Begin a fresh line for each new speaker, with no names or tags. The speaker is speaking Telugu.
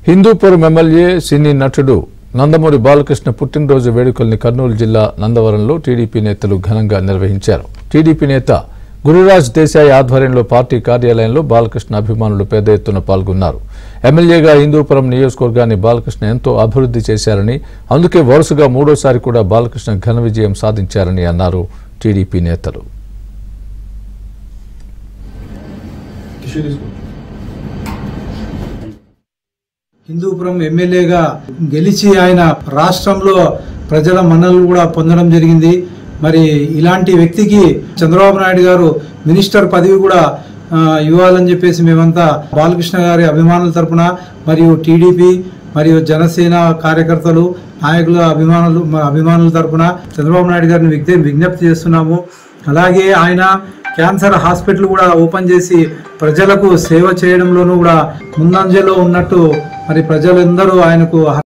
హిందూపురం ఎమ్మెల్యే సినీ నటుడు నందమూరి బాలకృష్ణ పుట్టినరోజు వేడుకల్ని కర్నూలు జిల్లా నందవరంలో టీడీపీ నేతలు ఘనంగా నిర్వహించారు. టీడీపీ నేత గురురాజ్ దేశాయ్ ఆధ్వర్యంలో పార్టీ కార్యాలయంలో బాలకృష్ణ అభిమానులు పెద్ద ఎత్తున పాల్గొన్నారు. ఎమ్మెల్యేగా హిందూపురం నియోజకవర్గాన్ని బాలకృష్ణ ఎంతో అభివృద్ధి చేశారని, అందుకే వరుసగా మూడోసారి కూడా బాలకృష్ణ ఘన విజయం సాధించారని అన్నారు టీడీపీ నేతలు.
హిందూపురం ఎమ్మెల్యేగా గెలిచి ఆయన రాష్ట్రంలో ప్రజల మన్ననలు కూడా పొందడం జరిగింది. మరి ఇలాంటి వ్యక్తికి చంద్రబాబు నాయుడు గారు మినిస్టర్ పదవి కూడా ఇవ్వాలని చెప్పేసి మేమంతా బాలకృష్ణ గారి అభిమానుల తరపున మరియు టీడీపీ మరియు జనసేన కార్యకర్తలు నాయకుల అభిమానుల తరపున చంద్రబాబు నాయుడు గారిని విజ్ఞప్తి చేస్తున్నాము. అలాగే ఆయన క్యాన్సర్ హాస్పిటల్ కూడా ఓపెన్ చేసి ప్రజలకు సేవ చేయడంలోనూ కూడా ముందంజలో ఉన్నట్టు మరి ప్రజలందరూ ఆయనకు